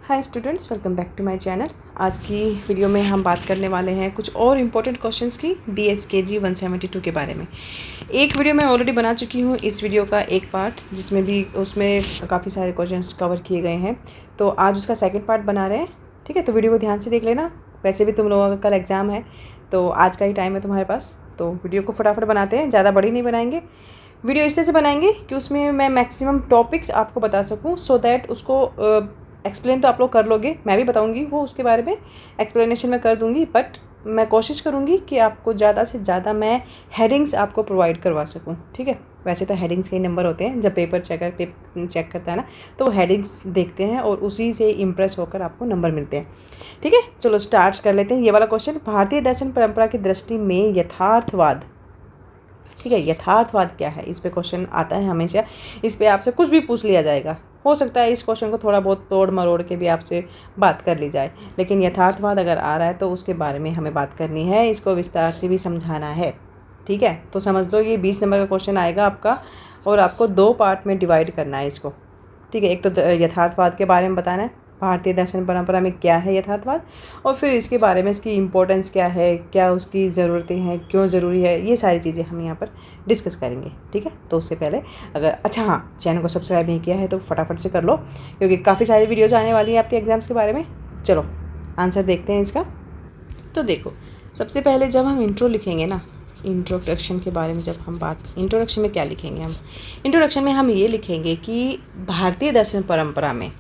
Hi students, welcome back to my channel. आज की video में हम बात करने वाले हैं कुछ और इम्पोर्टेंट क्वेश्चंस की BSKG 172 के बारे में। एक वीडियो मैं ऑलरेडी बना चुकी हूँ, इस वीडियो का एक पार्ट जिसमें भी उसमें काफ़ी सारे क्वेश्चंस कवर किए गए हैं। तो आज उसका सेकेंड पार्ट बना रहे हैं, ठीक है। तो वीडियो को ध्यान से देख लेना। वैसे भी तुम लोगों का कल एग्ज़ाम है, तो आज का ही टाइम है तुम्हारे पास, तो वीडियो को फटाफट बनाते हैं। ज़्यादा बड़ी नहीं बनाएंगे वीडियो, इस तरह से बनाएंगे कि उसमें मैं मैक्सिमम टॉपिक्स आपको बता सकूं, सो दैट उसको एक्सप्लेन तो आप लोग कर लोगे, मैं भी बताऊंगी वो उसके बारे में एक्सप्लेनेशन मैं कर दूंगी, बट मैं कोशिश करूंगी कि आपको ज़्यादा से ज़्यादा मैं हेडिंग्स आपको प्रोवाइड करवा सकूं, ठीक है। वैसे तो हेडिंग्स के नंबर होते हैं, जब पेपर चेक करता है ना, तो वो हेडिंग्स देखते हैं और उसी से इम्प्रेस होकर आपको नंबर मिलते हैं, ठीक है। चलो स्टार्ट कर लेते हैं। ये वाला क्वेश्चन, भारतीय दर्शन परंपरा की दृष्टि में यथार्थवाद, ठीक है। यथार्थवाद क्या है, इस पे क्वेश्चन आता है हमेशा। इस पे आपसे कुछ भी पूछ लिया जाएगा, हो सकता है इस क्वेश्चन को थोड़ा बहुत तोड़ मरोड़ के भी आपसे बात कर ली जाए, लेकिन यथार्थवाद अगर आ रहा है तो उसके बारे में हमें बात करनी है, इसको विस्तार से भी समझाना है, ठीक है। तो समझ लो ये 20 नंबर का क्वेश्चन आएगा आपका, और आपको 2 पार्ट में डिवाइड करना है इसको, ठीक है। एक तो यथार्थवाद के बारे में बताना है, भारतीय दर्शन परंपरा में क्या है यथार्थवाद, और फिर इसके बारे में इसकी इम्पोर्टेंस क्या है, क्या उसकी ज़रूरतें हैं, क्यों ज़रूरी है, ये सारी चीज़ें हम यहाँ पर डिस्कस करेंगे, ठीक है। तो उससे पहले अगर हाँ चैनल को सब्सक्राइब नहीं किया है तो फटाफट से कर लो, क्योंकि काफ़ी सारी वीडियोज़ आने वाली हैं आपके एग्ज़ाम्स के बारे में। चलो आंसर देखते हैं इसका। तो देखो, सबसे पहले जब हम इंट्रो लिखेंगे ना, इंट्रोडक्शन के बारे में जब हम इंट्रोडक्शन में क्या लिखेंगे हम, इंट्रोडक्शन में हम ये लिखेंगे कि भारतीय दर्शन परंपरा में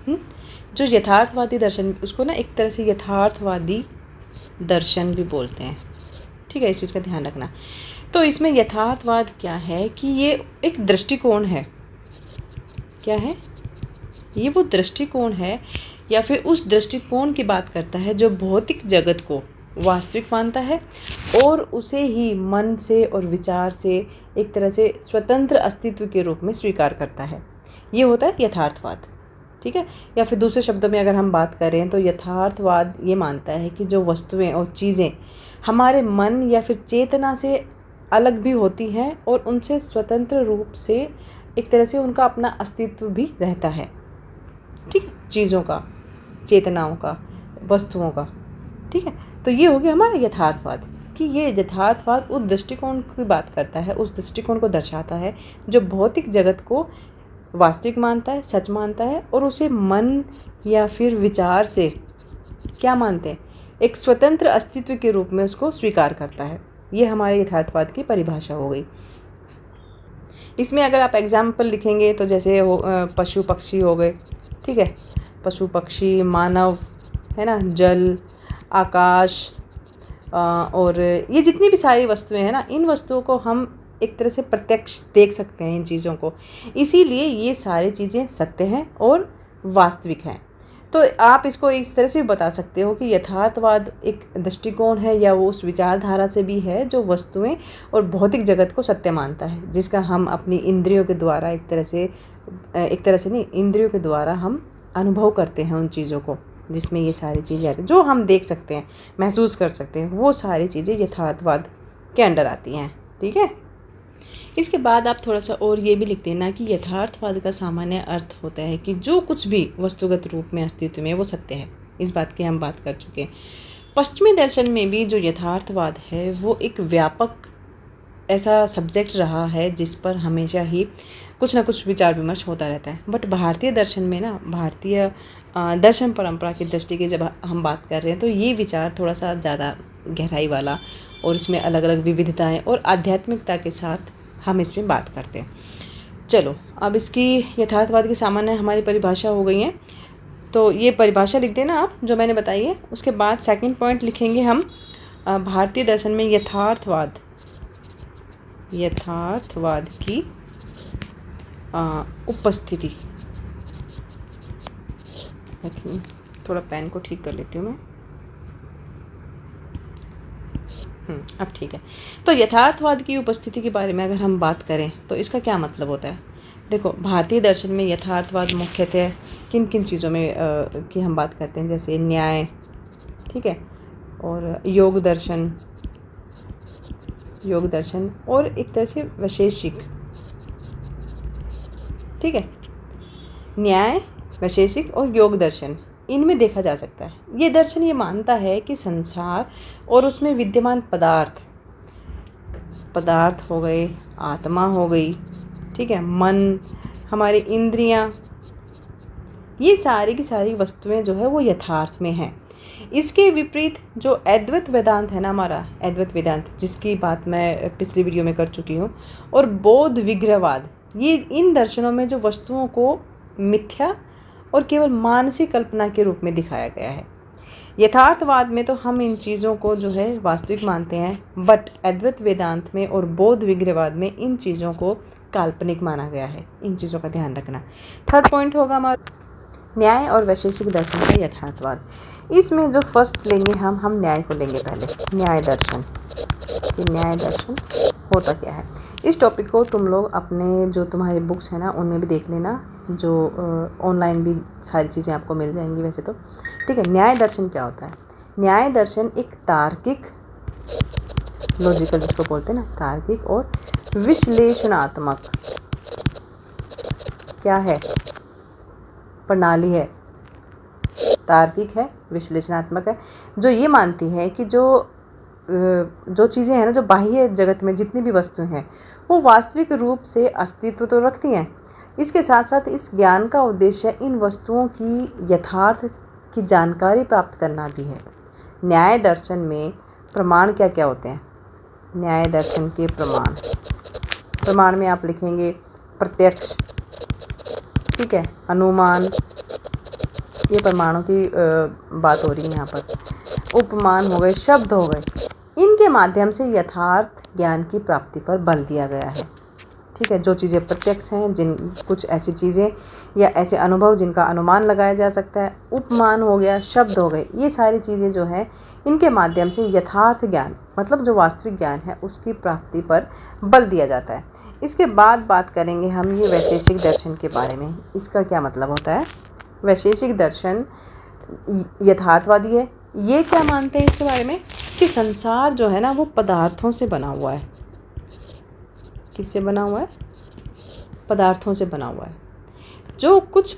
जो यथार्थवादी दर्शन, उसको ना एक तरह से यथार्थवादी दर्शन भी बोलते हैं, ठीक है। इस चीज़ का ध्यान रखना। तो इसमें यथार्थवाद क्या है कि ये एक दृष्टिकोण है। क्या है ये? वो दृष्टिकोण है, या फिर उस दृष्टिकोण की बात करता है जो भौतिक जगत को वास्तविक मानता है और उसे ही मन से और विचार से एक तरह से स्वतंत्र अस्तित्व के रूप में स्वीकार करता है। ये होता है यथार्थवाद, ठीक है। या फिर दूसरे शब्दों में अगर हम बात करें तो यथार्थवाद ये मानता है कि जो वस्तुएं और चीज़ें हमारे मन या फिर चेतना से अलग भी होती हैं और उनसे स्वतंत्र रूप से एक तरह से उनका अपना अस्तित्व भी रहता है, ठीक है। चीज़ों का, चेतनाओं का, वस्तुओं का, ठीक है। तो ये हो गया हमारा यथार्थवाद, कि ये यथार्थवाद उस दृष्टिकोण की बात करता है, उस दृष्टिकोण को दर्शाता है जो भौतिक जगत को वास्तविक मानता है, सच मानता है, और उसे मन या फिर विचार से क्या मानते हैं, एक स्वतंत्र अस्तित्व के रूप में उसको स्वीकार करता है। ये हमारे यथार्थवाद की परिभाषा हो गई। इसमें अगर आप एग्जाम्पल लिखेंगे तो जैसे पशु पक्षी हो गए, ठीक है। पशु पक्षी, मानव, है ना, जल, आकाश, और ये जितनी भी सारी वस्तुएं हैं ना, इन वस्तुओं को हम एक तरह से प्रत्यक्ष देख सकते हैं, इन चीज़ों को। इसीलिए ये सारी चीज़ें सत्य हैं और वास्तविक हैं। तो आप इसको इस तरह से भी बता सकते हो कि यथार्थवाद एक दृष्टिकोण है, या वो उस विचारधारा से भी है जो वस्तुएं और भौतिक जगत को सत्य मानता है, जिसका हम अपनी इंद्रियों के द्वारा एक तरह से नहीं, इंद्रियों के द्वारा हम अनुभव करते हैं उन चीज़ों को, जिसमें ये सारी चीज़ें आती हैं, जो हम देख सकते हैं, महसूस कर सकते हैं, वो सारी चीज़ें यथार्थवाद के अंडर आती हैं, ठीक है। इसके बाद आप थोड़ा सा और ये भी लिख देना कि यथार्थवाद का सामान्य अर्थ होता है कि जो कुछ भी वस्तुगत रूप में अस्तित्व में वो सत्य है। इस बात की हम बात कर चुके हैं। पश्चिमी दर्शन में भी जो यथार्थवाद है वो एक व्यापक ऐसा सब्जेक्ट रहा है जिस पर हमेशा ही कुछ ना कुछ विचार विमर्श होता रहता है। बट भारतीय दर्शन में ना, भारतीय दर्शन परंपरा की दृष्टि की जब हम बात कर रहे हैं तो ये विचार थोड़ा सा ज़्यादा गहराई वाला, और इसमें अलग अलग विविधताएं और आध्यात्मिकता के साथ हम इसमें बात करते हैं। चलो अब इसकी यथार्थवाद की सामान्य हमारी परिभाषा हो गई है, तो ये परिभाषा लिख देना आप जो मैंने बताई है। उसके बाद सेकंड पॉइंट लिखेंगे हम, भारतीय दर्शन में यथार्थवाद की उपस्थिति। थोड़ा पेन को ठीक कर लेती हूँ मैं। अब ठीक है। तो यथार्थवाद की उपस्थिति के बारे में अगर हम बात करें तो इसका क्या मतलब होता है। देखो, भारतीय दर्शन में यथार्थवाद मुख्यतः किन किन चीज़ों में की हम बात करते हैं, जैसे न्याय, ठीक है, और योग दर्शन और एक तरह से वैशेषिक, ठीक है। न्याय, वैशेषिक और योग दर्शन, इनमें देखा जा सकता है। ये दर्शन ये मानता है कि संसार और उसमें विद्यमान पदार्थ हो गए, आत्मा हो गई, ठीक है, मन, हमारी इंद्रियां, ये सारी की सारी वस्तुएं जो है वो यथार्थ में हैं। इसके विपरीत जो अद्वैत वेदांत है ना, हमारा अद्वैत वेदांत, जिसकी बात मैं पिछली वीडियो में कर चुकी हूँ, और बौद्ध विग्रहवाद, ये इन दर्शनों में जो वस्तुओं को मिथ्या और केवल मानसिक कल्पना के रूप में दिखाया गया है। यथार्थवाद में तो हम इन चीज़ों को जो है वास्तविक मानते हैं, बट अद्वैत वेदांत में और बौद्ध विग्रहवाद में इन चीज़ों को काल्पनिक माना गया है। इन चीज़ों का ध्यान रखना। थर्ड पॉइंट होगा हमारा न्याय और वैशेषिक दर्शन का यथार्थवाद। इसमें जो फर्स्ट लेंगे हम न्याय को लेंगे पहले। न्याय दर्शन, कि न्याय दर्शन होता क्या है। इस टॉपिक को तुम लोग अपने जो तुम्हारी बुक्स है ना उनमें भी देख लेना, जो ऑनलाइन भी सारी चीज़ें आपको मिल जाएंगी वैसे तो, ठीक है। न्याय दर्शन क्या होता है? न्याय दर्शन एक तार्किक, लॉजिकल जिसको बोलते हैं ना, तार्किक और विश्लेषणात्मक क्या है, प्रणाली है। तार्किक है, विश्लेषणात्मक है, जो ये मानती है कि जो चीज़ें हैं ना, जो बाह्य जगत में जितनी भी वस्तुएं हैं वो वास्तविक रूप से अस्तित्व तो रखती हैं। इसके साथ साथ इस ज्ञान का उद्देश्य इन वस्तुओं की यथार्थ की जानकारी प्राप्त करना भी है। न्याय दर्शन में प्रमाण क्या क्या होते हैं? न्याय दर्शन के प्रमाण में आप लिखेंगे प्रत्यक्ष, ठीक है, अनुमान, ये प्रमाणों की बात हो रही है यहाँ पर। उपमान हो गए, शब्द हो गए, इनके माध्यम से यथार्थ ज्ञान की प्राप्ति पर बल दिया गया है, ठीक है। जो चीज़ें प्रत्यक्ष हैं, कुछ ऐसी चीज़ें या ऐसे अनुभव जिनका अनुमान लगाया जा सकता है। उपमान हो गया, शब्द हो गए, ये सारी चीज़ें जो हैं इनके माध्यम से यथार्थ ज्ञान, मतलब जो वास्तविक ज्ञान है उसकी प्राप्ति पर बल दिया जाता है। इसके बाद बात करेंगे हम ये वैशेषिक दर्शन के बारे में। इसका क्या मतलब होता है? वैशेषिक दर्शन यथार्थवादी है। ये क्या मानते हैं इसके बारे में कि संसार जो है ना वो पदार्थों से बना हुआ है। किससे बना हुआ है? पदार्थों से बना हुआ है। जो कुछ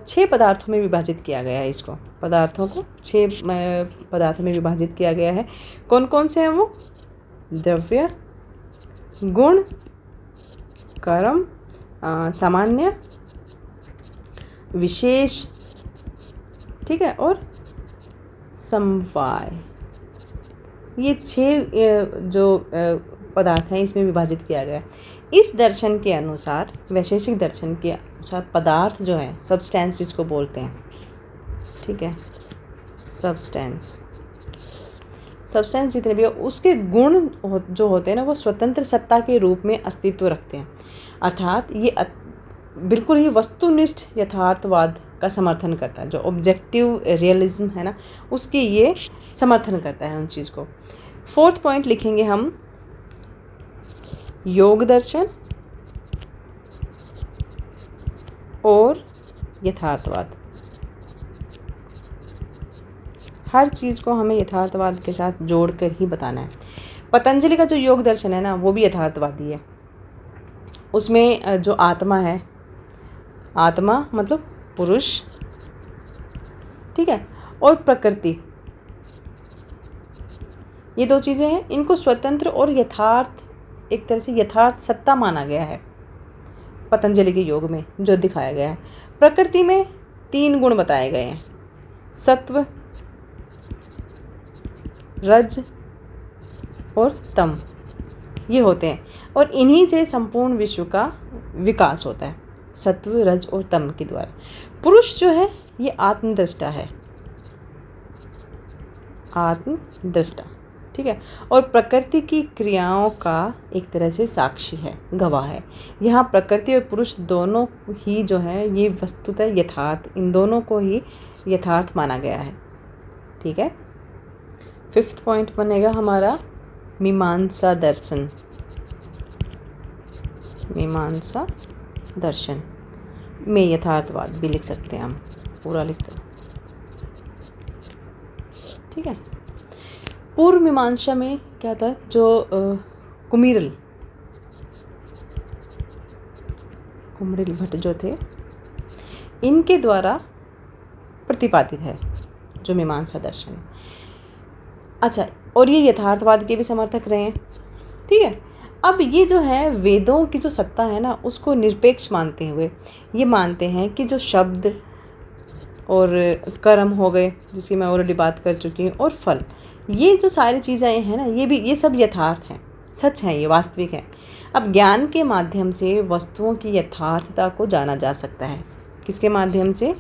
6 पदार्थों में विभाजित किया गया है। इसको पदार्थों को 6 पदार्थों में विभाजित किया गया है। कौन कौन से हैं वो? द्रव्य, गुण, कर्म, सामान्य, विशेष, ठीक है, और समवाय। ये 6 जो पदार्थ हैं इसमें विभाजित किया गया है। इस दर्शन के अनुसार, वैशेषिक दर्शन के अनुसार, पदार्थ जो है, सब्सटेंस जिसको बोलते हैं, ठीक है, सब्सटेंस जितने भी है उसके गुण जो होते हैं ना वो स्वतंत्र सत्ता के रूप में अस्तित्व रखते हैं। अर्थात ये बिल्कुल ही वस्तुनिष्ठ यथार्थवाद का समर्थन करता है। जो ऑब्जेक्टिव रियलिज्म है ना उसकी ये समर्थन करता है उन चीज़ को। 4th पॉइंट लिखेंगे हम योग दर्शन और यथार्थवाद। हर चीज़ को हमें यथार्थवाद के साथ जोड़कर ही बताना है। पतंजलि का जो योग दर्शन है ना वो भी यथार्थवादी है। उसमें जो आत्मा है, आत्मा मतलब पुरुष, ठीक है, और प्रकृति, ये 2 चीज़ें हैं। इनको स्वतंत्र और यथार्थ, एक तरह से यथार्थ सत्ता माना गया है पतंजलि के योग में जो दिखाया गया है। प्रकृति में 3 गुण बताए गए हैं, सत्व, रज और तम, ये होते हैं, और इन्हीं से संपूर्ण विश्व का विकास होता है, सत्व, रज और तम के द्वारा। पुरुष जो है ये आत्मदृष्टा है, आत्मदृष्टा, ठीक है, और प्रकृति की क्रियाओं का एक तरह से साक्षी है, गवाह है। यहाँ प्रकृति और पुरुष दोनों ही जो है ये वस्तुतः यथार्थ, इन दोनों को ही यथार्थ माना गया है, ठीक है। 5th पॉइंट बनेगा हमारा मीमांसा दर्शन। मीमांसा दर्शन में यथार्थवाद भी लिख सकते हैं हम, पूरा लिख दो, ठीक है। पूर्व मीमांसा में क्या था? जो कुमिरल भट्ट जो थे इनके द्वारा प्रतिपादित है, जो मीमांसा दर्शन है। अच्छा, और ये यथार्थवाद के भी समर्थक रहे हैं। ठीक है, अब ये जो है वेदों की जो सत्ता है ना, उसको निरपेक्ष मानते हुए ये मानते हैं कि जो शब्द और कर्म हो गए, जिसकी मैं ऑलरेडी बात कर चुकी हूँ, और फल, ये जो सारी चीज़ें हैं ना, ये सब यथार्थ हैं, सच हैं, ये वास्तविक है। अब ज्ञान के माध्यम से वस्तुओं की यथार्थता को जाना जा सकता है। किसके माध्यम से?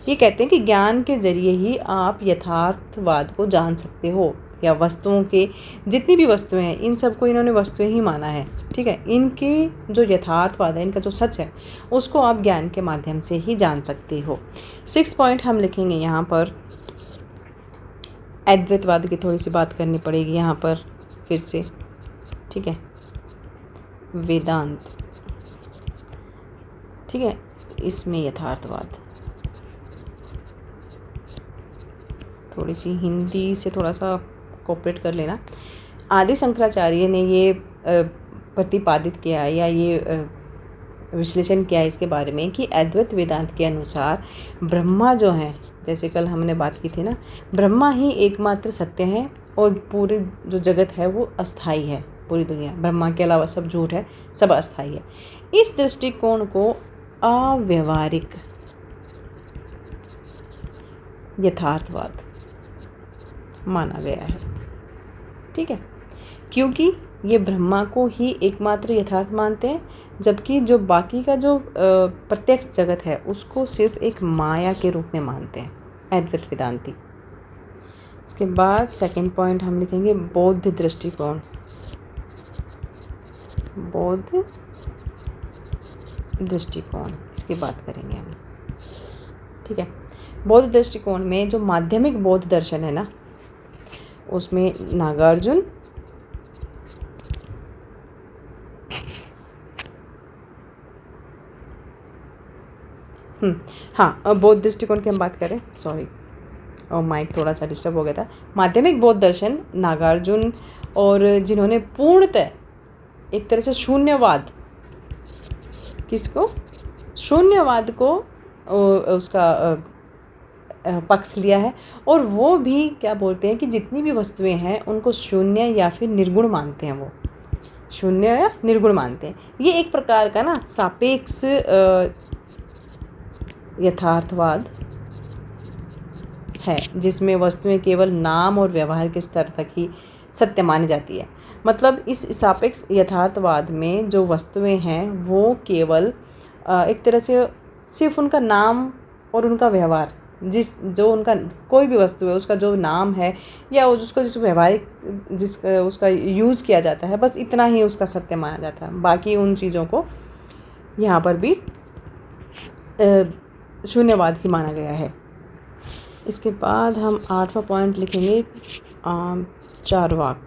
ये कहते हैं कि ज्ञान के जरिए ही आप यथार्थवाद को जान सकते हो, या वस्तुओं के जितनी भी वस्तुएं हैं, इन सबको इन्होंने वस्तुएं ही माना है। ठीक है, इनके जो यथार्थवाद है, इनका जो सच है, उसको आप ज्ञान के माध्यम से ही जान सकते हो। 6 पॉइंट हम लिखेंगे यहाँ पर। अद्वैतवाद की थोड़ी सी बात करनी पड़ेगी यहाँ पर फिर से। ठीक है, वेदांत, ठीक है, इसमें यथार्थवाद, थोड़ी सी हिंदी से थोड़ा सा कोऑपरेट कर लेना। आदि शंकराचार्य ने ये प्रतिपादित किया या ये विश्लेषण किया इसके बारे में कि अद्वैत वेदांत के अनुसार ब्रह्मा जो है, जैसे कल हमने बात की थी ना, ब्रह्मा ही एकमात्र सत्य है और पूरी जो जगत है वो अस्थाई है। पूरी दुनिया ब्रह्मा के अलावा सब झूठ है, सब अस्थाई है। इस दृष्टिकोण को अव्यवहारिक यथार्थवाद माना गया है। ठीक है, क्योंकि ये ब्रह्मा को ही एकमात्र यथार्थ मानते हैं, जबकि जो बाकी का जो प्रत्यक्ष जगत है उसको सिर्फ एक माया के रूप में मानते हैं अद्वैत वेदांती। इसके बाद 2nd पॉइंट हम लिखेंगे बौद्ध दृष्टिकोण। बौद्ध दृष्टिकोण, इसकी बात करेंगे हम। ठीक है, बौद्ध दृष्टिकोण में जो माध्यमिक बौद्ध दर्शन है ना, उसमें नागार्जुन हाँ, अब बौद्ध दृष्टिकोण की हम बात करें, सॉरी और माइक थोड़ा सा डिस्टर्ब हो गया था। माध्यमिक बौद्ध दर्शन नागार्जुन, और जिन्होंने पूर्णतः एक तरह से शून्यवाद, किसको? शून्यवाद को उसका पक्ष लिया है, और वो भी क्या बोलते हैं कि जितनी भी वस्तुएं हैं उनको शून्य या फिर निर्गुण मानते हैं। वो शून्य या निर्गुण मानते हैं। ये एक प्रकार का ना सापेक्ष यथार्थवाद है, जिसमें वस्तुएं केवल नाम और व्यवहार के स्तर तक ही सत्य मानी जाती है। मतलब इस सापेक्ष यथार्थवाद में जो वस्तुएं हैं वो केवल एक तरह से सिर्फ उनका नाम और उनका व्यवहार, जो उनका कोई भी वस्तु है उसका जो नाम है या उसको जिस व्यवहारिक उसका यूज़ किया जाता है, बस इतना ही उसका सत्य माना जाता है। बाकी उन चीज़ों को यहाँ पर भी शून्यवाद ही माना गया है। इसके बाद हम 8वां पॉइंट लिखेंगे चारवाक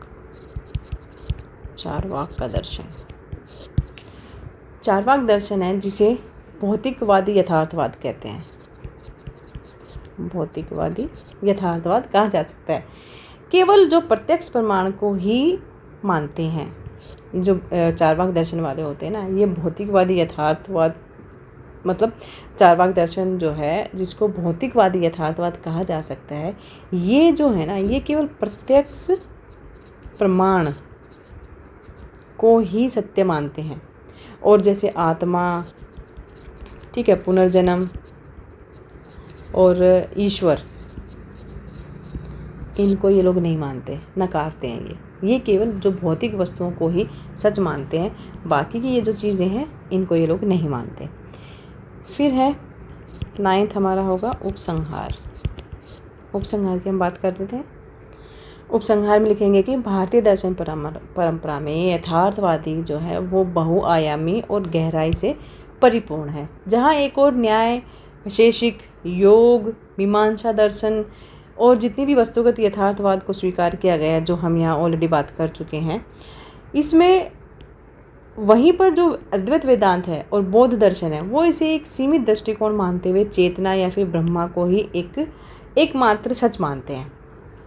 का दर्शन। चारवाक दर्शन है जिसे भौतिकवादी यथार्थवाद कहते हैं। भौतिकवादी यथार्थवाद कहा जा सकता है। केवल जो प्रत्यक्ष प्रमाण को ही मानते हैं, जो चारवाक दर्शन वाले होते हैं ना, ये भौतिकवादी यथार्थवाद, मतलब चारवाक दर्शन जो है जिसको भौतिकवादी यथार्थवाद कहा जा सकता है, ये जो है ना, ये केवल प्रत्यक्ष प्रमाण को ही सत्य मानते हैं। और जैसे आत्मा, ठीक है, पुनर्जन्म और ईश्वर, इनको ये लोग नहीं मानते, नकारते हैं। ये केवल जो भौतिक वस्तुओं को ही सच मानते हैं, बाकी की ये जो चीज़ें हैं इनको ये लोग नहीं मानते। फिर है 9th हमारा होगा उपसंहार। उपसंहार की हम बात कर देते हैं। उपसंहार में लिखेंगे कि भारतीय दर्शन परंपरा में यथार्थवादी जो है वो बहुआयामी और गहराई से परिपूर्ण है। जहाँ एक और न्याय, वैशेषिक, योग, मीमांसा दर्शन और जितनी भी वस्तुगत यथार्थवाद को स्वीकार किया गया है, जो हम यहाँ ऑलरेडी बात कर चुके हैं, इसमें वहीं पर जो अद्वैत वेदांत है और बौद्ध दर्शन है वो इसे एक सीमित दृष्टिकोण मानते हुए चेतना या फिर ब्रह्मा को ही एकमात्र सच मानते हैं।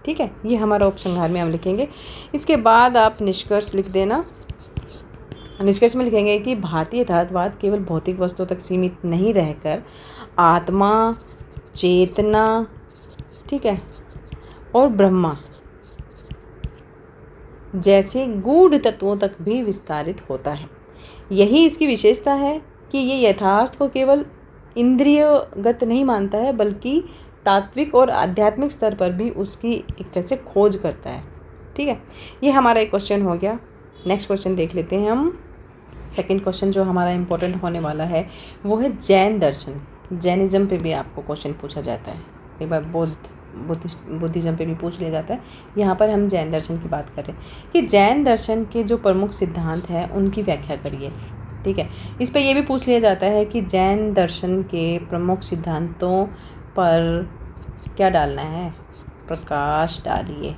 ठीक है, ये हमारा उपसंहार में हम लिखेंगे। इसके बाद आप निष्कर्ष लिख देना। निष्कर्ष में लिखेंगे कि भारतीय यथार्थवाद केवल भौतिक वस्तुओं तक सीमित नहीं रहकर आत्मा, चेतना, ठीक है, और ब्रह्मा जैसे गूढ़ तत्वों तक भी विस्तारित होता है। यही इसकी विशेषता है कि ये यथार्थ को केवल इंद्रियगत नहीं मानता है, बल्कि तात्विक और आध्यात्मिक स्तर पर भी उसकी एक तरह से खोज करता है। ठीक है, ये हमारा एक क्वेश्चन हो गया। नेक्स्ट क्वेश्चन देख लेते हैं हम। सेकंड क्वेश्चन जो हमारा इम्पोर्टेंट होने वाला है वो है जैन दर्शन। जैनिज़्म पे भी आपको क्वेश्चन पूछा जाता है, कई बार बुद्धिज़्म पे भी पूछ लिया जाता है। यहाँ पर हम जैन दर्शन की बात करें कि जैन दर्शन के जो प्रमुख सिद्धांत हैं उनकी व्याख्या करिए। ठीक है, इस पर यह भी पूछ लिया जाता है कि जैन दर्शन के प्रमुख सिद्धांतों पर क्या डालना है, प्रकाश डालिए।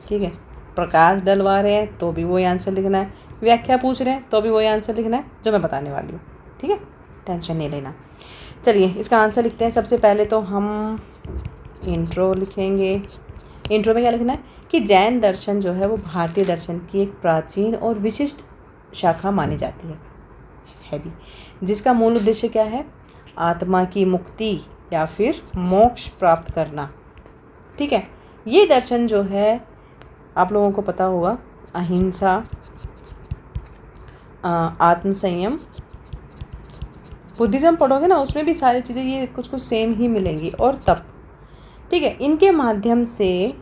ठीक है, प्रकाश डलवा रहे हैं तो भी वही आंसर लिखना है, व्याख्या पूछ रहे हैं तो भी वही आंसर लिखना है जो मैं बताने वाली हूँ। ठीक है, टेंशन नहीं लेना। चलिए इसका आंसर लिखते हैं। सबसे पहले तो हम इंट्रो लिखेंगे। इंट्रो में क्या लिखना है कि जैन दर्शन जो है वो भारतीय दर्शन की एक प्राचीन और विशिष्ट शाखा मानी जाती है भी, जिसका मूल उद्देश्य क्या है, आत्मा की मुक्ति या फिर मोक्ष प्राप्त करना। ठीक है, ये दर्शन जो है आप लोगों को पता होगा, अहिंसा, आत्मसंयम, बुद्धिज़्म पढ़ोगे ना उसमें भी सारी चीज़ें ये कुछ कुछ सेम ही मिलेंगी, और तप। ठीक है, इनके माध्यम से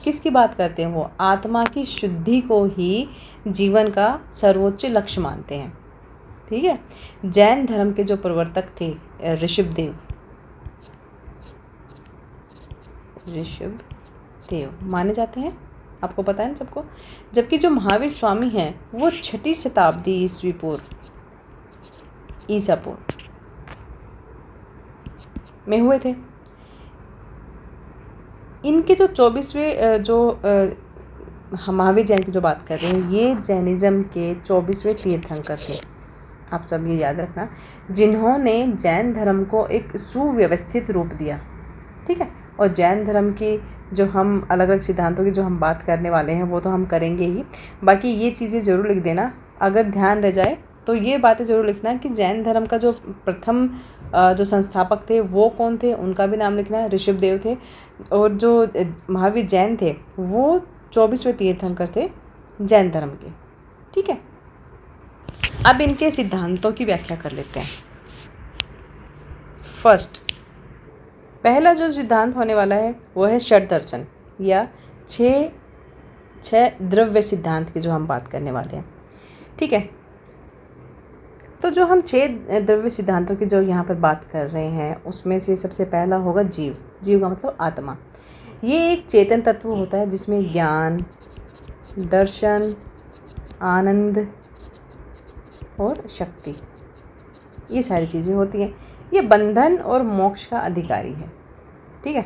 किसकी बात करते हैं, वो आत्मा की शुद्धि को ही जीवन का सर्वोच्च लक्ष्य मानते हैं। ठीक है, जैन धर्म के जो प्रवर्तक थे ऋषभदेव माने जाते हैं, आपको पता है ना सबको। जबकि जो महावीर स्वामी हैं वो 6वीं शताब्दी ईसा पूर्व में हुए थे। इनके जो 24वें हम महावीर जैन की जो बात कर रहे हैं, ये जैनिज़्म के 24वें तीर्थंकर थे। आप सब ये याद रखना, जिन्होंने जैन धर्म को एक सुव्यवस्थित रूप दिया। ठीक है, और जैन धर्म की जो हम अलग अलग सिद्धांतों की जो हम बात करने वाले हैं वो तो हम करेंगे ही। बाकी ये चीज़ें ज़रूर लिख देना, अगर ध्यान रह जाए तो ये बातें ज़रूर लिखना कि जैन धर्म का जो प्रथम जो संस्थापक थे वो कौन थे, उनका भी नाम लिखना है, ऋषभदेव थे। और जो महावीर जैन थे वो 24वें तीर्थंकर थे जैन धर्म के। ठीक है, अब इनके सिद्धांतों की व्याख्या कर लेते हैं। पहला जो सिद्धांत होने वाला है वो है षट दर्शन या छह द्रव्य सिद्धांत की जो हम बात करने वाले हैं। ठीक है, तो जो हम 6 द्रव्य सिद्धांतों की जो यहाँ पर बात कर रहे हैं उसमें से सबसे पहला होगा जीव। जीव का मतलब आत्मा। ये एक चेतन तत्व होता है जिसमें ज्ञान, दर्शन, आनंद और शक्ति, ये सारी चीज़ें होती हैं। ये बंधन और मोक्ष का अधिकारी है। ठीक है,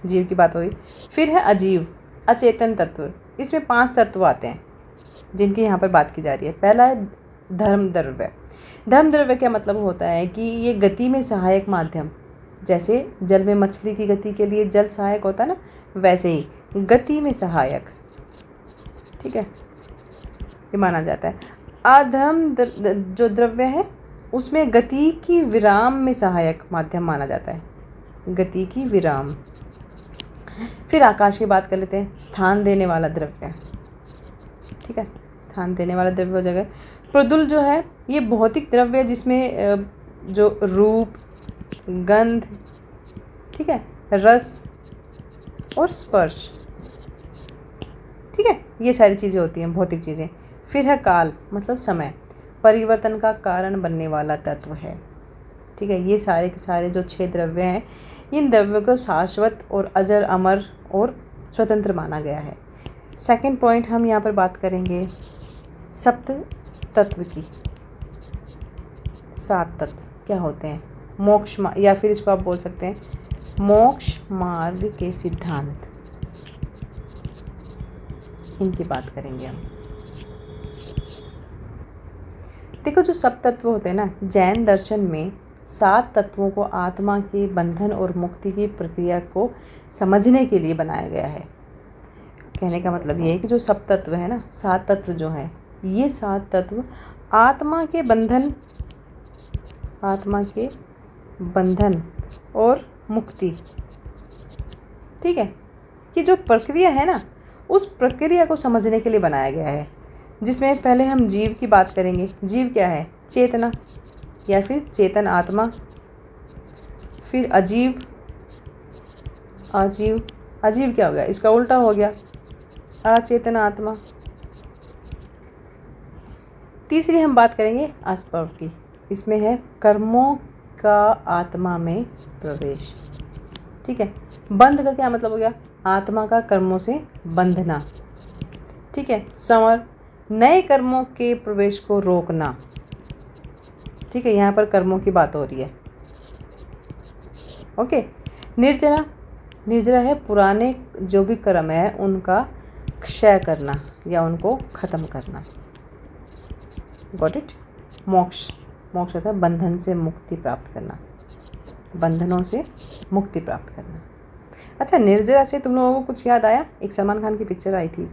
जीव की बात होगी। फिर है अजीव, अचेतन तत्व। इसमें 5 तत्व आते हैं जिनकी यहाँ पर बात की जा रही है। पहला है धर्म द्रव्य। धर्म द्रव्य का मतलब होता है कि ये गति में सहायक माध्यम, जैसे जल में मछली की गति के लिए जल सहायक होता है ना, वैसे ही गति में सहायक। ठीक है, ये माना जाता है। अधर्म जो द्रव्य है उसमें गति की विराम में सहायक माध्यम माना जाता है, गति की विराम। फिर आकाश की बात कर लेते हैं, स्थान देने वाला द्रव्य। ठीक है, स्थान देने वाला द्रव्य हो जाएगा। प्रदुल जो है ये भौतिक द्रव्य है जिसमें जो रूप, गंध, ठीक है, रस और स्पर्श, ठीक है, ये सारी चीज़ें होती हैं भौतिक चीज़ें। फिर है काल, मतलब समय, परिवर्तन का कारण बनने वाला तत्व है। ठीक है, ये सारे के सारे जो 6 द्रव्य हैं, इन द्रव्यों को शाश्वत और अजर अमर और स्वतंत्र माना गया है। सेकंड पॉइंट हम यहाँ पर बात करेंगे सप्त तत्व की। 7 तत्व क्या होते हैं, मोक्ष या फिर इसको आप बोल सकते हैं मोक्ष मार्ग के सिद्धांत, इनकी बात करेंगे हम। देखो जो सब तत्व होते हैं ना, जैन दर्शन में 7 तत्वों को आत्मा के बंधन और मुक्ति की प्रक्रिया को समझने के लिए बनाया गया है। कहने का मतलब ये है कि जो सब तत्व है ना, 7 तत्व जो हैं ये 7 तत्व आत्मा के बंधन और मुक्ति, ठीक है, कि जो प्रक्रिया है ना, उस प्रक्रिया को समझने के लिए बनाया गया है। जिसमें पहले हम जीव की बात करेंगे। जीव क्या है? चेतना या फिर चेतन आत्मा। फिर अजीव क्या हो गया? इसका उल्टा हो गया, अचेतन आत्मा। तीसरी हम बात करेंगे अस्पर्व की। इसमें है कर्मों का आत्मा में प्रवेश, ठीक है। बंध का क्या मतलब हो गया? आत्मा का कर्मों से बंधना, ठीक है। संवर, नए कर्मों के प्रवेश को रोकना, ठीक है। यहाँ पर कर्मों की बात हो रही है, ओके। निर्जरा है पुराने जो भी कर्म है उनका क्षय करना या उनको ख़त्म करना। Got it? मोक्ष होता है बंधन से मुक्ति प्राप्त करना, बंधनों से मुक्ति प्राप्त करना। अच्छा, निर्जरा से तुम लोगों को कुछ याद आया? एक सलमान खान की पिक्चर आई थी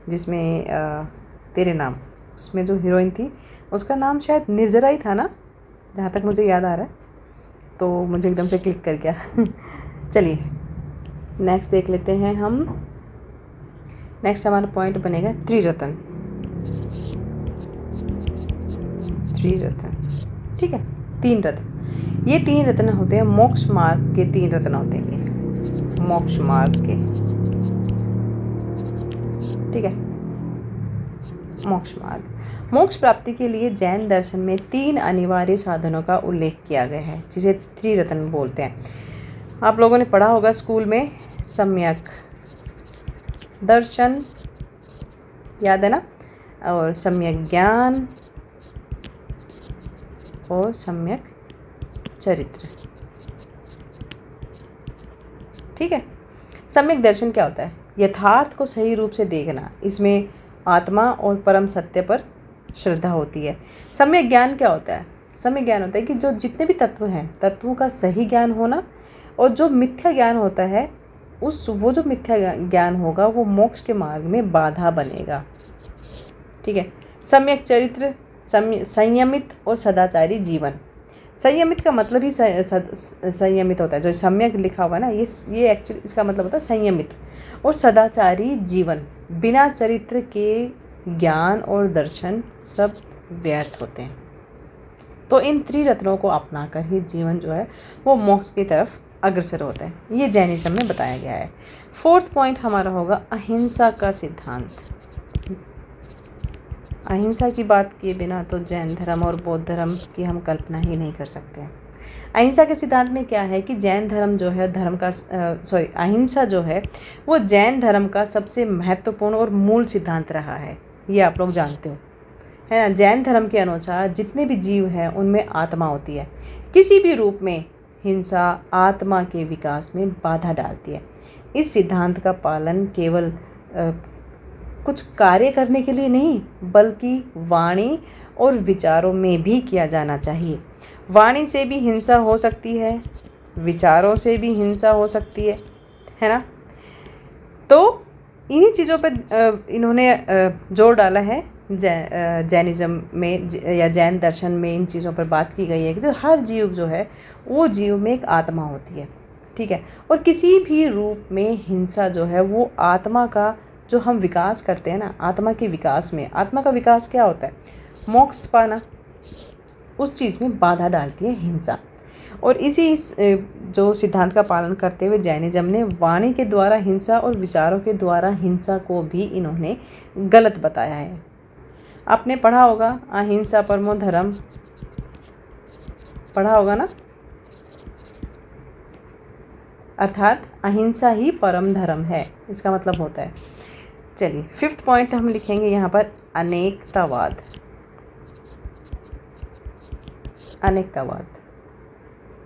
जिसमें तेरे नाम, उसमें जो हीरोइन थी उसका नाम शायद निर्जरा ही था ना, जहाँ तक मुझे याद आ रहा है, तो मुझे एकदम से क्लिक कर गया। चलिए नेक्स्ट देख लेते हैं हम। नेक्स्ट हमारा पॉइंट बनेगा त्रिरत्न, ठीक है। 3 रत्न, ये 3 रत्न होते हैं मोक्ष मार्ग के। 3 रत्न होते हैं मोक्ष मार्ग के, ठीक है। मोक्ष प्राप्ति के लिए जैन दर्शन में 3 अनिवार्य साधनों का उल्लेख किया गया है, जिसे त्रिरत्न बोलते हैं। आप लोगों ने पढ़ा होगा स्कूल में, सम्यक दर्शन, याद है ना, और सम्यक ज्ञान और सम्यक चरित्र, ठीक है। सम्यक दर्शन क्या होता है? यथार्थ को सही रूप से देखना, इसमें आत्मा और परम सत्य पर श्रद्धा होती है। सम्यक ज्ञान क्या होता है? सम्यक ज्ञान होता है कि जो जितने भी तत्व हैं, तत्वों का सही ज्ञान होना, और जो मिथ्या ज्ञान होता है वो जो मिथ्या ज्ञान होगा वो मोक्ष के मार्ग में बाधा बनेगा, ठीक है। सम्यक चरित्र, संयमित और सदाचारी जीवन। संयमित का मतलब ही संयमित होता है, जो सम्यक लिखा हुआ है ना, ये एक्चुअली इसका मतलब होता है संयमित। और सदाचारी जीवन, बिना चरित्र के ज्ञान और दर्शन सब व्यर्थ होते हैं। तो इन त्रिरत्नों को अपनाकर ही जीवन जो है वो मोक्ष की तरफ अग्रसर होता है, ये जैनिज्म में बताया गया है। 4th पॉइंट हमारा होगा अहिंसा का सिद्धांत। अहिंसा की बात किए बिना तो जैन धर्म और बौद्ध धर्म की हम कल्पना ही नहीं कर सकते। अहिंसा के सिद्धांत में क्या है कि जैन धर्म जो है अहिंसा जो है वो जैन धर्म का सबसे महत्वपूर्ण और मूल सिद्धांत रहा है, ये आप लोग जानते हो, है ना। जैन धर्म के अनुसार जितने भी जीव हैं उनमें आत्मा होती है। किसी भी रूप में हिंसा आत्मा के विकास में बाधा डालती है। इस सिद्धांत का पालन केवल कुछ कार्य करने के लिए नहीं, बल्कि वाणी और विचारों में भी किया जाना चाहिए। वाणी से भी हिंसा हो सकती है, विचारों से भी हिंसा हो सकती है ना। तो इन्हीं चीज़ों पर इन्होंने जोर डाला है जैनिज्म में या जैन दर्शन में। इन चीज़ों पर बात की गई है कि जो हर जीव जो है वो जीव में एक आत्मा होती है, ठीक है। और किसी भी रूप में हिंसा जो है वो आत्मा का जो हम विकास करते हैं ना, आत्मा के विकास में, आत्मा का विकास क्या होता है? मोक्ष पाना, उस चीज़ में बाधा डालती है हिंसा। और इसी जो सिद्धांत का पालन करते हुए जैनिज्म ने वाणी के द्वारा हिंसा और विचारों के द्वारा हिंसा को भी इन्होंने गलत बताया है। आपने पढ़ा होगा अहिंसा परमो धर्म, पढ़ा होगा ना, अर्थात अहिंसा ही परम धर्म है, इसका मतलब होता है। चलिए 5th पॉइंट हम लिखेंगे यहाँ पर अनेकतावाद।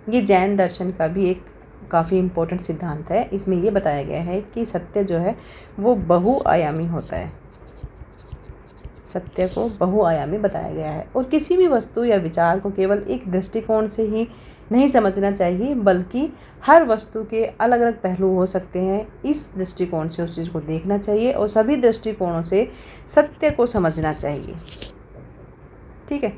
ये जैन दर्शन का भी एक काफ़ी इम्पोर्टेंट सिद्धांत है। इसमें ये बताया गया है कि सत्य जो है वो बहुआयामी होता है, सत्य को बहुआयामी बताया गया है। और किसी भी वस्तु या विचार को केवल एक दृष्टिकोण से ही नहीं समझना चाहिए, बल्कि हर वस्तु के अलग अलग पहलू हो सकते हैं। इस दृष्टिकोण से उस चीज़ को देखना चाहिए और सभी दृष्टिकोणों से सत्य को समझना चाहिए। ठीक है।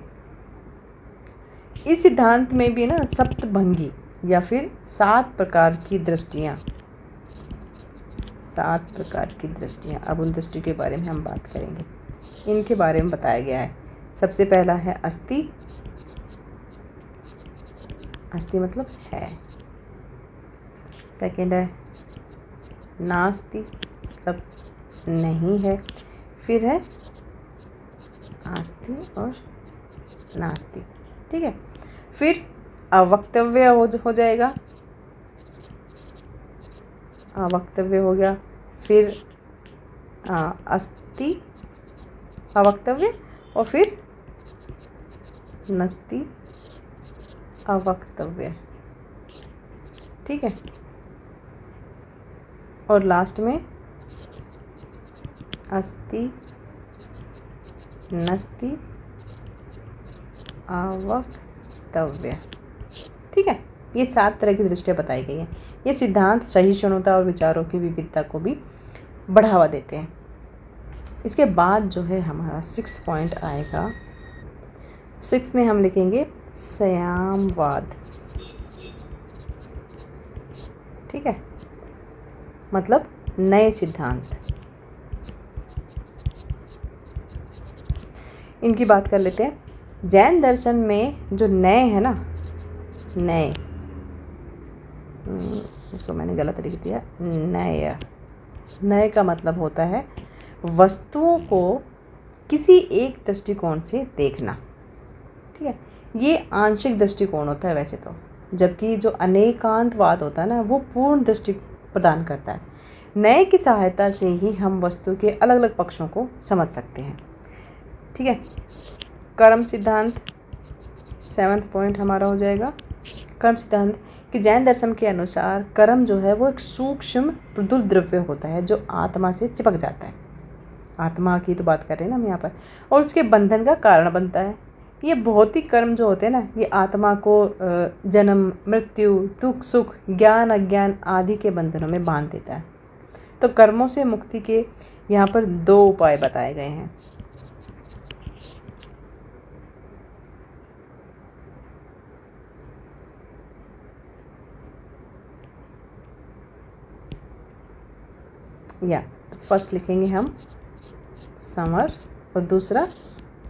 इस सिद्धांत में भी ना सप्तभंगी या फिर 7 प्रकार की दृष्टियाँ, 7 प्रकार की दृष्टियाँ, अब उन दृष्टियों के बारे में हम बात करेंगे। इनके बारे में बताया गया है। सबसे पहला है अस्ति। अस्ति मतलब है। सेकंड है नास्ति, मतलब नहीं है। फिर है आस्ति और नास्ति। ठीक है। फिर अवक्तव्य हो जाएगा, अवक्तव्य हो गया। फिर अस्ति, अवक्तव्य, और फिर नस्ति, अवक्तव्य। ठीक है। और लास्ट में अस्ति, नस्ति, अवक्तव्य। ठीक है। ये 7 तरह की दृष्टियाँ बताई गई हैं। ये सिद्धांत सहिष्णुता और विचारों की विविधता को भी बढ़ावा देते हैं। इसके बाद जो है हमारा 6 पॉइंट आएगा। 6 में हम लिखेंगे संयमवाद। ठीक है, मतलब नए सिद्धांत। इनकी बात कर लेते हैं। जैन दर्शन में जो नए है ना, नए, इसको मैंने गलत लिख दिया, नए। नए का मतलब होता है वस्तुओं को किसी एक दृष्टिकोण से देखना। ठीक है। ये आंशिक दृष्टिकोण होता है वैसे तो, जबकि जो अनेकांतवाद होता है ना, वो पूर्ण दृष्टि प्रदान करता है। नए की सहायता से ही हम वस्तु के अलग अलग पक्षों को समझ सकते हैं। ठीक है। कर्म सिद्धांत 7वां पॉइंट हमारा हो जाएगा। कर्म सिद्धांत कि जैन दर्शन के अनुसार कर्म जो है वो एक सूक्ष्म प्रदुल द्रव्य होता है जो आत्मा से चिपक जाता है। आत्मा की तो बात कर रहे हैं ना हम यहाँ पर, और उसके बंधन का कारण बनता है। ये भौतिक कर्म जो होते हैं ना, ये आत्मा को जन्म, मृत्यु, दुख, सुख, ज्ञान, अज्ञान आदि के बंधनों में बांध देता है। तो कर्मों से मुक्ति के यहाँ पर 2 उपाय बताए गए हैं। या फर्स्ट लिखेंगे हम समर और दूसरा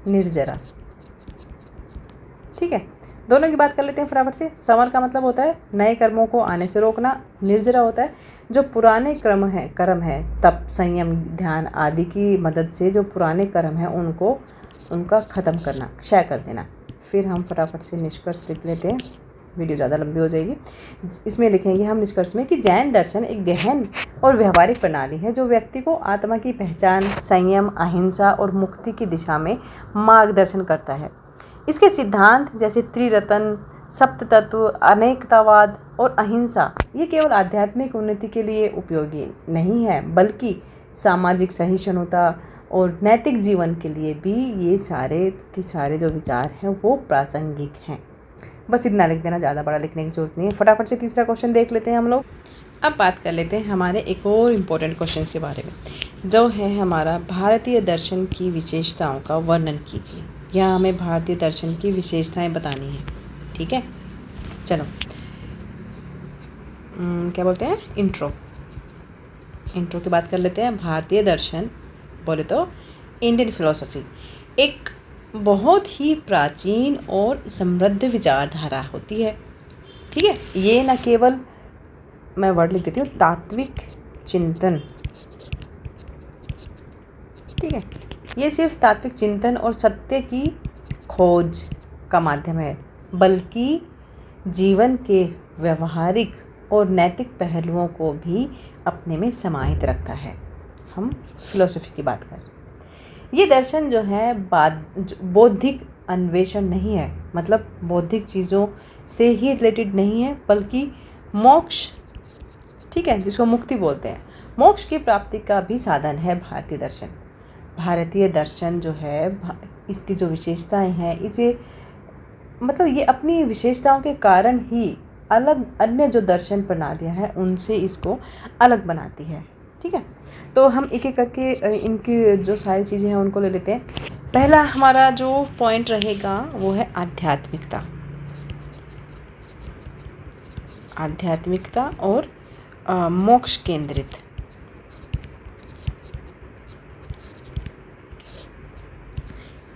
निर्जरा। ठीक है। दोनों की बात कर लेते हैं फटाफट से। समर का मतलब होता है नए कर्मों को आने से रोकना। निर्जरा होता है जो पुराने कर्म है, तप, संयम, ध्यान आदि की मदद से जो पुराने कर्म हैं उनका ख़त्म करना, क्षय कर देना। फिर हम फटाफट से निष्कर्ष लिख लेते हैं, वीडियो ज़्यादा लंबी हो जाएगी। इसमें लिखेंगे हम निष्कर्ष में कि जैन दर्शन एक गहन और व्यवहारिक प्रणाली है जो व्यक्ति को आत्मा की पहचान, संयम, अहिंसा और मुक्ति की दिशा में मार्गदर्शन करता है। इसके सिद्धांत जैसे त्रिरत्न, सप्ततत्व, अनेकतावाद और अहिंसा ये केवल आध्यात्मिक उन्नति के लिए उपयोगी नहीं है, बल्कि सामाजिक सहिष्णुता और नैतिक जीवन के लिए भी ये सारे के सारे जो विचार हैं वो प्रासंगिक हैं। बस इतना लिख देना, ज़्यादा बड़ा लिखने की ज़रूरत नहीं है। फटाफट से तीसरा क्वेश्चन देख लेते हैं हम लोग। अब बात कर लेते हैं हमारे एक और इम्पोर्टेंट क्वेश्चन के बारे में, जो है हमारा भारतीय दर्शन की विशेषताओं का वर्णन कीजिए। यहाँ हमें भारतीय दर्शन की विशेषताएं बतानी है। ठीक है, चलो क्या बोलते हैं, इंट्रो की बात कर लेते हैं। भारतीय दर्शन बोले तो इंडियन फिलॉसफी एक बहुत ही प्राचीन और समृद्ध विचारधारा होती है। ठीक है। ये न केवल, मैं वर्ड लिख देती हूँ, तात्विक चिंतन। ठीक है, ये सिर्फ तात्विक चिंतन और सत्य की खोज का माध्यम है, बल्कि जीवन के व्यवहारिक और नैतिक पहलुओं को भी अपने में समाहित रखता है। हम फिलॉसफी की बात करें, ये दर्शन जो है बौद्धिक अन्वेषण नहीं है, मतलब बौद्धिक चीज़ों से ही रिलेटेड नहीं है, बल्कि मोक्ष, ठीक है, जिसको मुक्ति बोलते हैं, मोक्ष की प्राप्ति का भी साधन है भारतीय दर्शन। भारतीय दर्शन जो है, इसकी जो विशेषताएं हैं, इसे मतलब ये अपनी विशेषताओं के कारण ही अलग अन्य जो दर्शन प्रणालियाँ हैं उनसे इसको अलग बनाती है। ठीक है, तो हम एक एक करके इनकी जो सारी चीज़ें हैं उनको ले लेते हैं। पहला हमारा जो पॉइंट रहेगा वो है आध्यात्मिकता। आध्यात्मिकता और मोक्ष केंद्रित।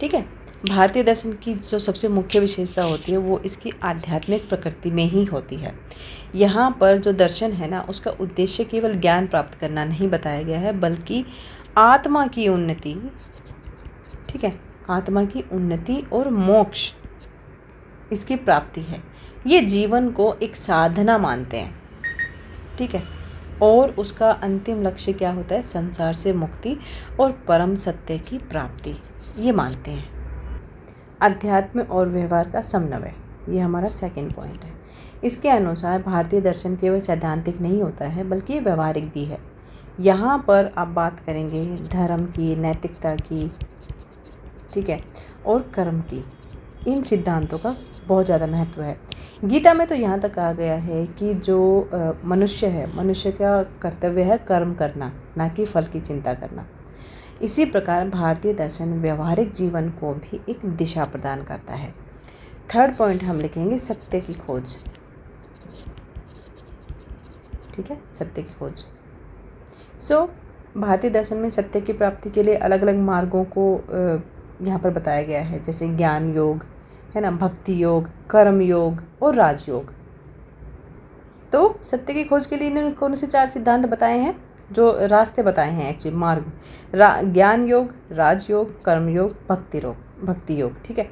ठीक है, भारतीय दर्शन की जो सबसे मुख्य विशेषता होती है वो इसकी आध्यात्मिक प्रकृति में ही होती है। यहाँ पर जो दर्शन है ना उसका उद्देश्य केवल ज्ञान प्राप्त करना नहीं बताया गया है, बल्कि आत्मा की उन्नति, ठीक है, आत्मा की उन्नति और मोक्ष इसकी प्राप्ति है। ये जीवन को एक साधना मानते हैं। ठीक है, और उसका अंतिम लक्ष्य क्या होता है? संसार से मुक्ति और परम सत्य की प्राप्ति, ये मानते हैं। अध्यात्म और व्यवहार का समन्वय, ये हमारा सेकंड पॉइंट है। इसके अनुसार भारतीय दर्शन केवल सैद्धांतिक नहीं होता है बल्कि ये व्यवहारिक भी है। यहाँ पर आप बात करेंगे धर्म की, नैतिकता की, ठीक है, और कर्म की। इन सिद्धांतों का बहुत ज़्यादा महत्व है। गीता में तो यहाँ तक कहा गया है कि जो मनुष्य है, मनुष्य का कर्तव्य है कर्म करना, ना कि फल की चिंता करना। इसी प्रकार भारतीय दर्शन व्यवहारिक जीवन को भी एक दिशा प्रदान करता है। थर्ड पॉइंट हम लिखेंगे सत्य की खोज। ठीक है, सत्य की खोज। भारतीय दर्शन में सत्य की प्राप्ति के लिए अलग अलग मार्गों को यहाँ पर बताया गया है, जैसे ज्ञान योग है ना, भक्ति योग, कर्म योग और राजयोग। तो सत्य की खोज के लिए इन्होंने कौन से 4 सिद्धांत बताए हैं, जो रास्ते बताए हैं एक्चुअली, मार्ग, ज्ञान योग, राजयोग, कर्म योग, भक्ति योग। ठीक है,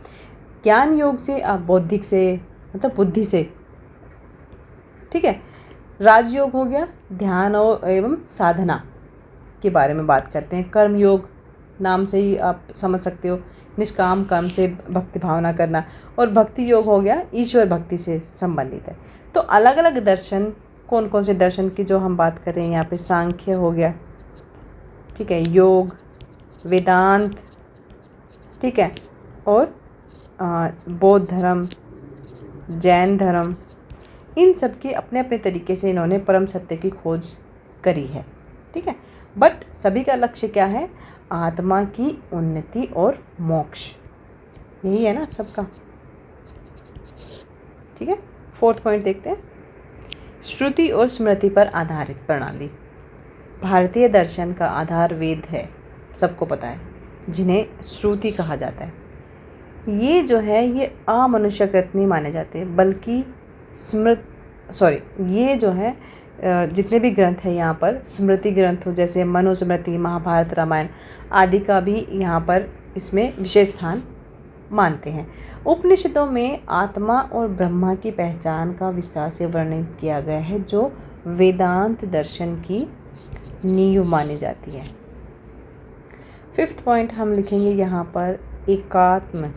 ज्ञान योग से आप बौद्धिक से मतलब बुद्धि से, ठीक है, राजयोग हो गया ध्यान और एवं साधना के बारे में बात करते हैं। कर्म योग नाम से ही आप समझ सकते हो, निष्काम कर्म से भक्ति भावना करना, और भक्ति योग हो गया ईश्वर भक्ति से संबंधित है। तो अलग अलग दर्शन, कौन कौन से दर्शन की जो हम बात कर रहे हैं यहाँ पे, सांख्य हो गया, ठीक है, योग, वेदांत, ठीक है, और बौद्ध धर्म, जैन धर्म, इन सब के अपने अपने तरीके से इन्होंने परम सत्य की खोज करी है। ठीक है, बट सभी का लक्ष्य क्या है? आत्मा की उन्नति और मोक्ष, यही है ना सबका। ठीक है, फोर्थ पॉइंट देखते हैं, श्रुति और स्मृति पर आधारित प्रणाली। भारतीय दर्शन का आधार वेद है, सबको पता है, जिन्हें श्रुति कहा जाता है। ये जो है ये अमनुष्यकृत नहीं माने जाते, बल्कि ये जो है जितने भी ग्रंथ हैं यहाँ पर स्मृति ग्रंथ हो, जैसे मनुस्मृति, महाभारत, रामायण आदि का भी यहाँ पर इसमें विशेष स्थान मानते हैं। उपनिषदों में आत्मा और ब्रह्मा की पहचान का विस्तार से वर्णन किया गया है, जो वेदांत दर्शन की नींव मानी जाती है। फिफ्थ पॉइंट हम लिखेंगे यहाँ पर एकात्म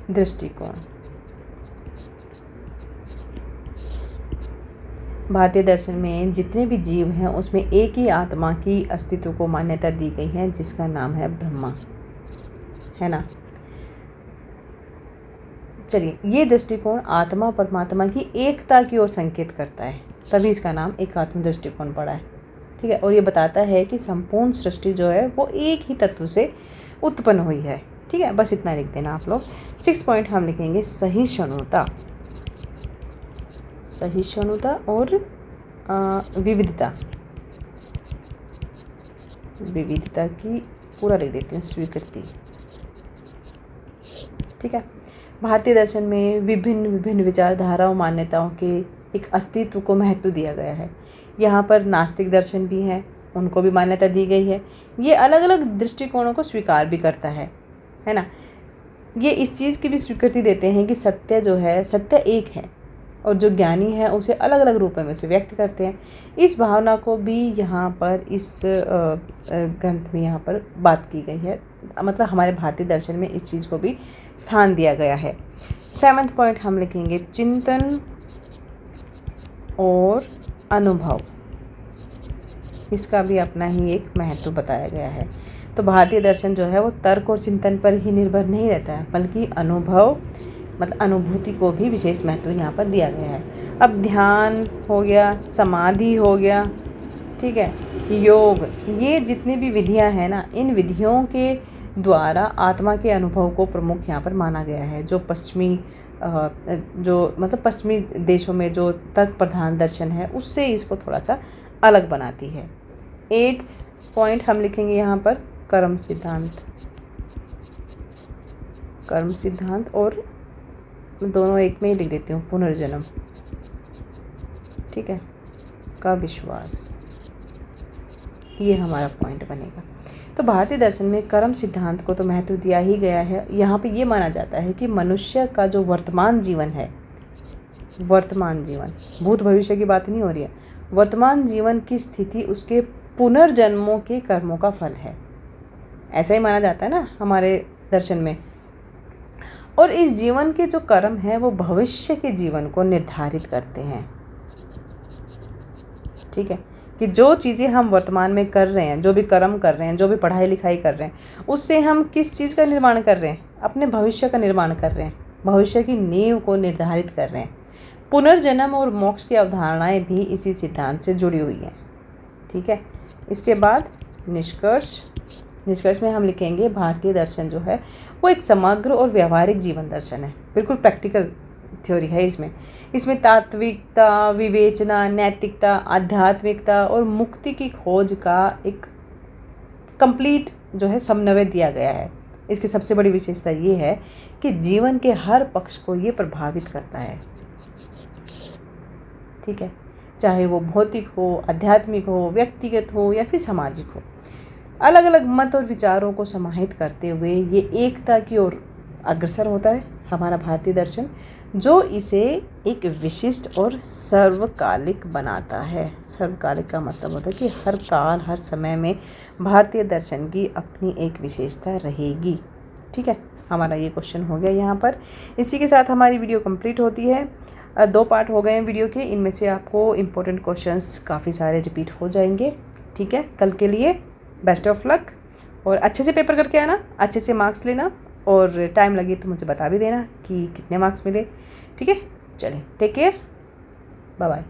दृष्टिकोण। भारतीय दर्शन में जितने भी जीव हैं उसमें एक ही आत्मा की अस्तित्व को मान्यता दी गई है, जिसका नाम है ब्रह्मा, है ना। चलिए, ये दृष्टिकोण आत्मा परमात्मा की एकता की ओर संकेत करता है, तभी इसका नाम एकात्म दृष्टिकोण पड़ा है। ठीक है, और ये बताता है कि संपूर्ण सृष्टि जो है वो एक ही तत्व से उत्पन्न हुई है। ठीक है, बस इतना लिख देना आप लोग। 6 पॉइंट हम लिखेंगे सहिष्णुता। सहिष्णुता और विविधता। विविधता की पूरा लिख देती हूँ, स्वीकृति। ठीक है, भारतीय दर्शन में विभिन्न विचारधाराओं, मान्यताओं के एक अस्तित्व को महत्व दिया गया है। यहाँ पर नास्तिक दर्शन भी हैं, उनको भी मान्यता दी गई है। ये अलग अलग दृष्टिकोणों को स्वीकार भी करता है ना। ये इस चीज़ की भी स्वीकृति देते हैं कि सत्य जो है, सत्य एक है, और जो ज्ञानी है उसे अलग अलग रूपों में से व्यक्त करते हैं। इस भावना को भी यहाँ पर इस ग्रंथ में यहाँ पर बात की गई है, मतलब हमारे भारतीय दर्शन में इस चीज़ को भी स्थान दिया गया है। 7th पॉइंट हम लिखेंगे चिंतन और अनुभव। इसका भी अपना ही एक महत्व बताया गया है। तो भारतीय दर्शन जो है वो तर्क और चिंतन पर ही निर्भर नहीं रहता है, बल्कि अनुभव, मतलब अनुभूति को भी विशेष महत्व यहाँ पर दिया गया है। अब ध्यान हो गया, समाधि हो गया, ठीक है, योग, ये जितनी भी विधियाँ हैं ना, इन विधियों के द्वारा आत्मा के अनुभव को प्रमुख यहाँ पर माना गया है। जो पश्चिमी देशों में जो तर्क प्रधान दर्शन है उससे इसको थोड़ा सा अलग बनाती है। 8th पॉइंट हम लिखेंगे यहाँ पर कर्म सिद्धांत। कर्म सिद्धांत, और दोनों एक में ही लिख देती हूँ, पुनर्जन्म, ठीक है, का विश्वास, ये हमारा पॉइंट बनेगा। तो भारतीय दर्शन में कर्म सिद्धांत को तो महत्व दिया ही गया है। यहाँ पे ये माना जाता है कि मनुष्य का जो वर्तमान जीवन है, वर्तमान जीवन, भूत भविष्य की बात नहीं हो रही है, वर्तमान जीवन की स्थिति उसके पुनर्जन्मों के कर्मों का फल है, ऐसा ही माना जाता है ना हमारे दर्शन में। और इस जीवन के जो कर्म हैं वो भविष्य के जीवन को निर्धारित करते हैं, ठीक है, कि जो चीज़ें हम वर्तमान में कर रहे हैं, जो भी कर्म कर रहे हैं, जो भी पढ़ाई लिखाई कर रहे हैं, उससे हम किस चीज़ का निर्माण कर रहे हैं, अपने भविष्य का निर्माण कर रहे हैं, भविष्य की नींव को निर्धारित कर रहे हैं। पुनर्जन्म और मोक्ष की अवधारणाएं भी इसी सिद्धांत से जुड़ी हुई हैं, ठीक है। इसके बाद निष्कर्ष में हम लिखेंगे भारतीय दर्शन जो है वो एक समग्र और व्यवहारिक जीवन दर्शन है, बिल्कुल प्रैक्टिकल थ्योरी है। इसमें तात्विकता, विवेचना, नैतिकता, आध्यात्मिकता और मुक्ति की खोज का एक कंप्लीट जो है समन्वय दिया गया है। इसकी सबसे बड़ी विशेषता ये है कि जीवन के हर पक्ष को ये प्रभावित करता है, ठीक है, चाहे वो भौतिक हो, आध्यात्मिक हो, व्यक्तिगत हो या फिर सामाजिक हो। अलग अलग मत और विचारों को समाहित करते हुए ये एकता की ओर अग्रसर होता है हमारा भारतीय दर्शन, जो इसे एक विशिष्ट और सर्वकालिक बनाता है। सर्वकालिक का मतलब होता है कि हर काल, हर समय में भारतीय दर्शन की अपनी एक विशेषता रहेगी, ठीक है। हमारा ये क्वेश्चन हो गया यहाँ पर। इसी के साथ हमारी वीडियो कंप्लीट होती है। 2 पार्ट हो गए हैं वीडियो के, इनमें से आपको इम्पोर्टेंट क्वेश्चंस काफ़ी सारे रिपीट हो जाएंगे, ठीक है। कल के लिए बेस्ट ऑफ लक, और अच्छे से पेपर करके आना, अच्छे से मार्क्स लेना, और टाइम लगे तो मुझे बता भी देना कि कितने मार्क्स मिले, ठीक है। चलिए, टेक केयर, बाय बाय।